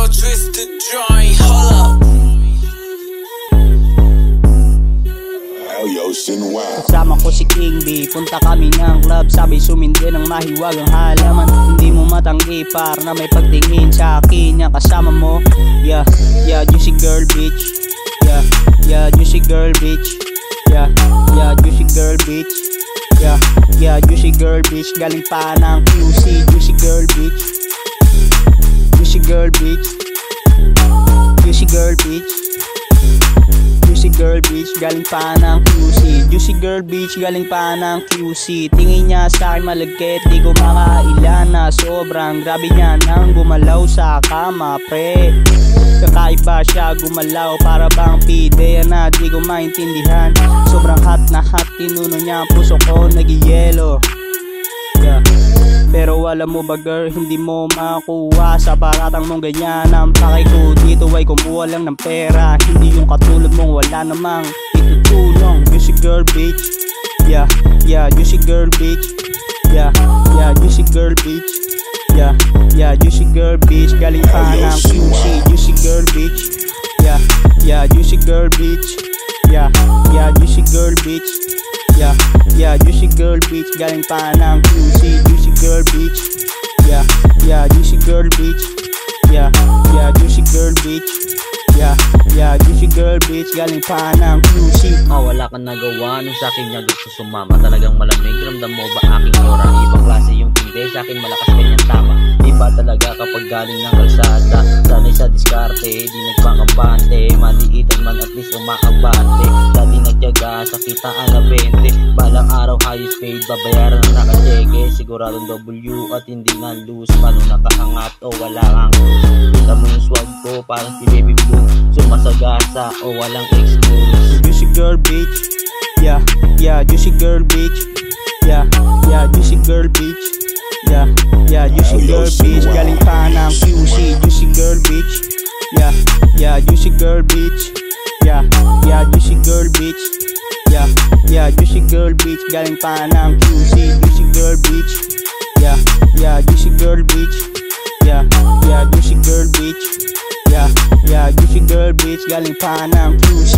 yo, Twisted Joint, hold up. Kasama ko si King B, punta kami ng club, sabay sumindi ng mahiwagang halaman. Hindi mo matanggi par na may pagtingin sa akin yung kasama mo. Yeah, yeah, juicy girl bitch. Yeah, yeah, juicy girl bitch. Yeah, yeah, juicy girl bitch. Yeah, yeah, juicy girl bitch. Galing pa ng QC, juicy girl bitch. Juicy girl bitch. Juicy girl bitch. Juicy girl bitch, galing pa ng QC. Juicy girl bitch, galing pa ng QC. Tingin niya sa akin malagkit, di ko makailan na sobrang grabe niya nang gumalaw sa kama, pre. Kakaiba siya gumalaw, para bang pide na di ko maintindihan. Sobrang hot na hot, tinuno niya ang puso ko nag-yelo. Yeah. Pero alam mo ba girl, hindi mo makuha sa paratang mong ganyan. Ang pakay ko dito ay kumuha lang ng pera, hindi yung katulad mong wala namang itutulong. Juicy girl bitch. Yeah, yeah, juicy girl bitch. Yeah, yeah, juicy girl bitch. Yeah, yeah, juicy girl bitch. Galing pa ng QC, juicy girl bitch. Yeah, yeah, juicy girl bitch. Yeah, yeah, juicy girl bitch. Yeah, yeah, juicy girl bitch. Galing pa ng QC, juicy girl bitch. Yeah, yeah, juicy girl bitch. Yeah, yeah, juicy girl bitch. Yeah, yeah, juicy girl bitch. Galing pa ng QC. Wala kang nagawa nung sa'kin niya gusto sumama. Talagang malamig, ramdam mo ba aking aura? Ibang klase yung tinde, sa'kin malakas kanyang tama. Iba talaga kapag galing ng kalsada. Sanay sa diskarte, di nagpakampante. Maliitan man at least umaabante. Dati nagtyaga sa kitaan na 20. Balang araw highest paid, babayaran na nakacheke. Siguradong W at hindi na lose. Paano nakaangat o wala kang lose? Kita mo yung swag ko parang si Baby Blue. Sumasagasa o walang excuse. Juicy girl bitch. Yeah, yeah, juicy girl bitch. Yeah, yeah, juicy girl bitch. Yeah, yeah, juicy girl bitch. Galing pa ng QC, juicy girl bitch. Yeah, yeah, juicy girl bitch. Yeah, yeah, juicy girl bitch. Yeah, yeah, juicy girl bitch. Galing pa ng QC, juicy girl bitch. Yeah, yeah, juicy girl bitch. Yeah, yeah, juicy girl bitch. Yeah, yeah, juicy girl bitch. Galing pa ng QC.